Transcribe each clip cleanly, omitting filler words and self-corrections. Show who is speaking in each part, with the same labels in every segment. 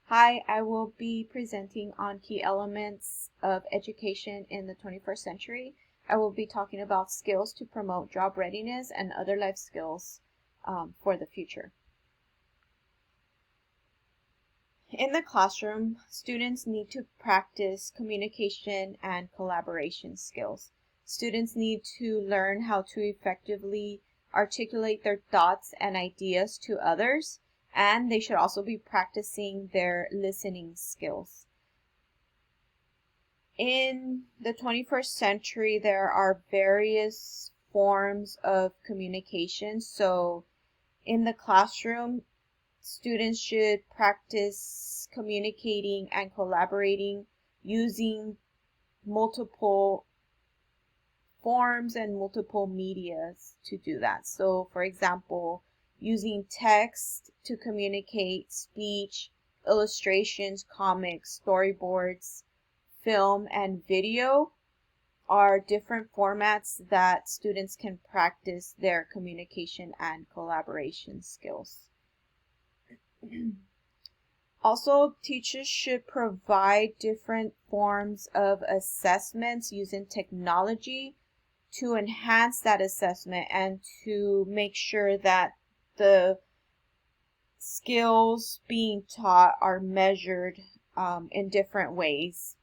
Speaker 1: Hi, I will be presenting on key elements of education in the 21st century. I will be talking about skills to promote job readiness and other life skills for the future. In the classroom, students need to practice communication and collaboration skills. Students need to learn how to effectively articulate their thoughts and ideas to others, and they should also be practicing their listening skills. In the 21st century, there are various forms of communication. So in the classroom, students should practice communicating and collaborating using multiple forms and multiple medias to do that. So for example, using text to communicate, speech, illustrations, comics, storyboards, film, and video are different formats that students can practice their communication and collaboration skills. Also, teachers should provide different forms of assessments using technology to enhance that assessment and to make sure that the skills being taught are measured in different ways.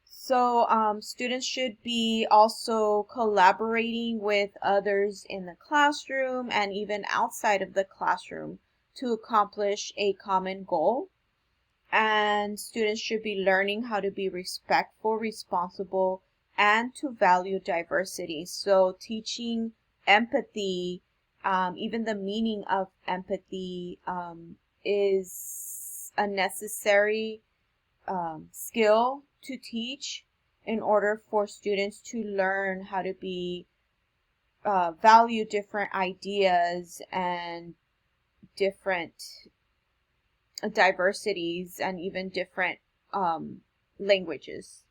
Speaker 1: So students should be also collaborating with others in the classroom and even outside of the classroom to accomplish a common goal. And students should be learning how to be respectful, responsible, and to value diversity. So teaching empathy, even the meaning of empathy, is a necessary skill to teach in order for students to learn how to be value different ideas and different diversities and even different languages.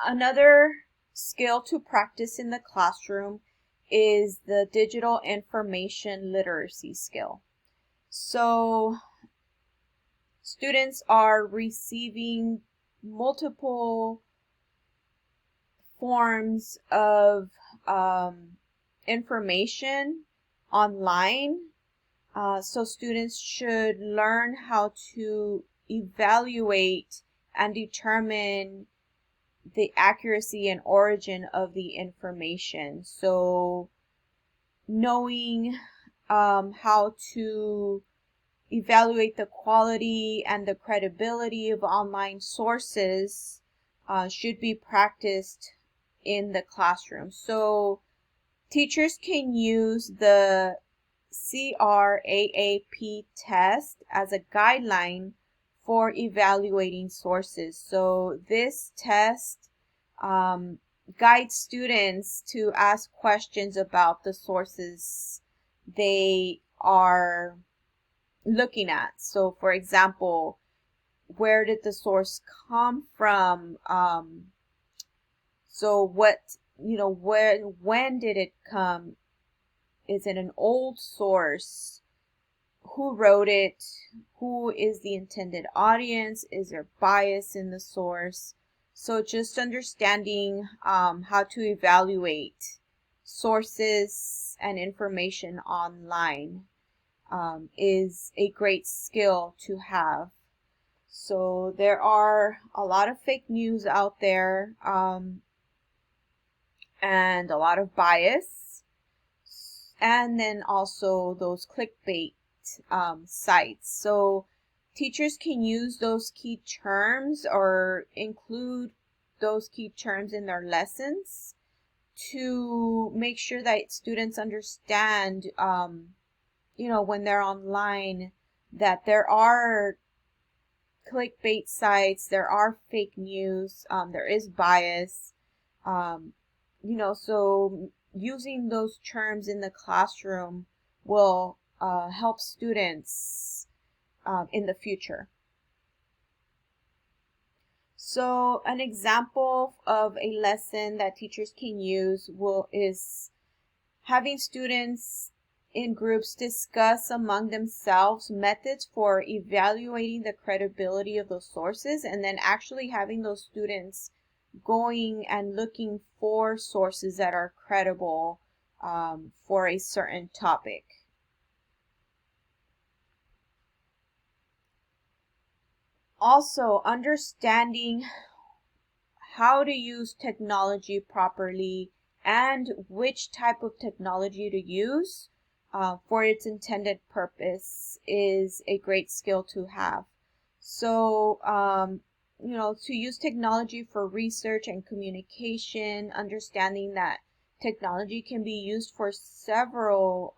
Speaker 1: Another skill to practice in the classroom is the digital information literacy skill. So students are receiving multiple forms of information online. So students should learn how to evaluate and determine the accuracy and origin of the information. So knowing how to evaluate the quality and the credibility of online sources should be practiced in the classroom. So teachers can use the CRAAP test as a guideline for evaluating sources. So this test guides students to ask questions about the sources they are looking at. So for example, where did the source come from? So when did it come? Is it an old source? Who wrote it? Who is the intended audience? Is there bias in the source? So just understanding how to evaluate sources and information online is a great skill to have. So there are a lot of fake news out there and a lot of bias, and then also those clickbait sites. So teachers can use those key terms or include those key terms in their lessons to make sure that students understand, when they're online, that there are clickbait sites, there are fake news, there is bias, so using those terms in the classroom will help students in the future. So an example of a lesson that teachers can use is having students in groups discuss among themselves methods for evaluating the credibility of those sources, and then actually having those students going and looking for sources that are credible for a certain topic. Also, understanding how to use technology properly and which type of technology to use for its intended purpose is a great skill to have. So, to use technology for research and communication, understanding that technology can be used for several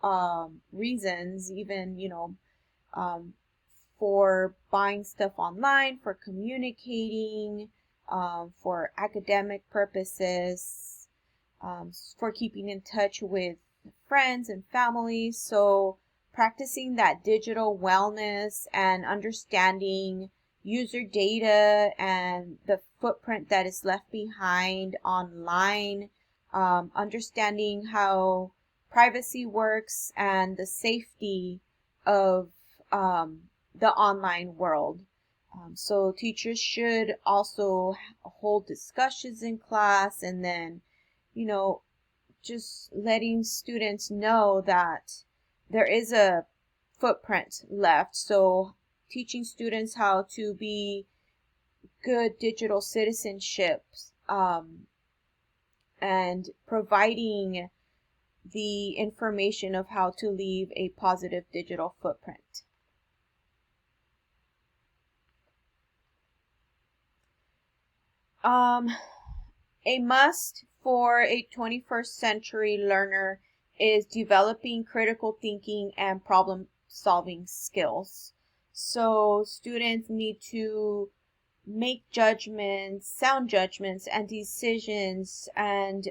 Speaker 1: reasons, even, um, for buying stuff online, for communicating, for academic purposes, for keeping in touch with friends and family. So practicing that digital wellness and understanding user data and the footprint that is left behind online, understanding how privacy works and the safety of the online world. So teachers should also hold discussions in class, and then, just letting students know that there is a footprint left. So teaching students how to be good digital citizenships, and providing the information of how to leave a positive digital footprint. A must for a 21st century learner is developing critical thinking and problem solving skills. So students need to make judgments, sound judgments and decisions, and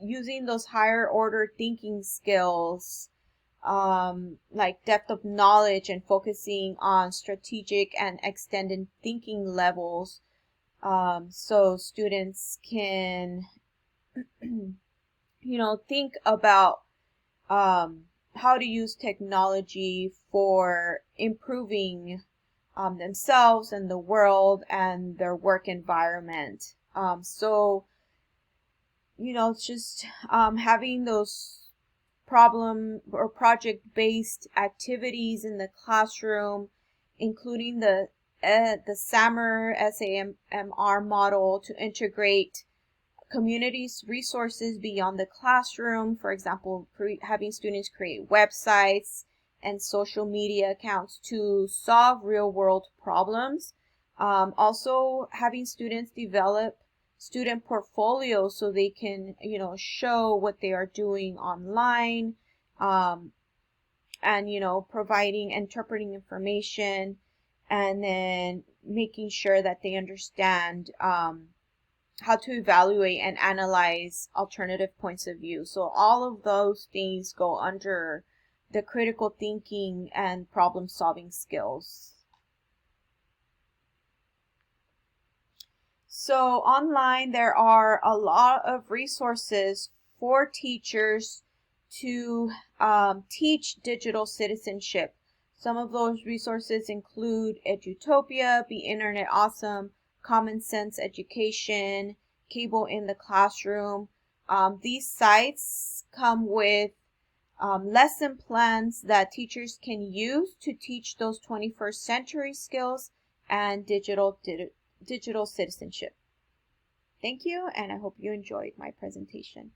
Speaker 1: using those higher order thinking skills, like depth of knowledge and focusing on strategic and extended thinking levels. So students can, think about how to use technology for improving themselves and the world and their work environment. It's just having those problem or project-based activities in the classroom, including the SAMR SAMR model to integrate communities resources beyond the classroom. For example, having students create websites and social media accounts to solve real-world problems. Also, having students develop student portfolios so they can, show what they are doing online, and, providing, interpreting information, and then making sure that they understand how to evaluate and analyze alternative points of view. So all of those things go under the critical thinking and problem solving skills. So online, there are a lot of resources for teachers to teach digital citizenship. Some of those resources include Edutopia, Be Internet Awesome, Common Sense Education, Cable in the Classroom. These sites come with lesson plans that teachers can use to teach those 21st century skills and digital citizenship. Thank you, and I hope you enjoyed my presentation.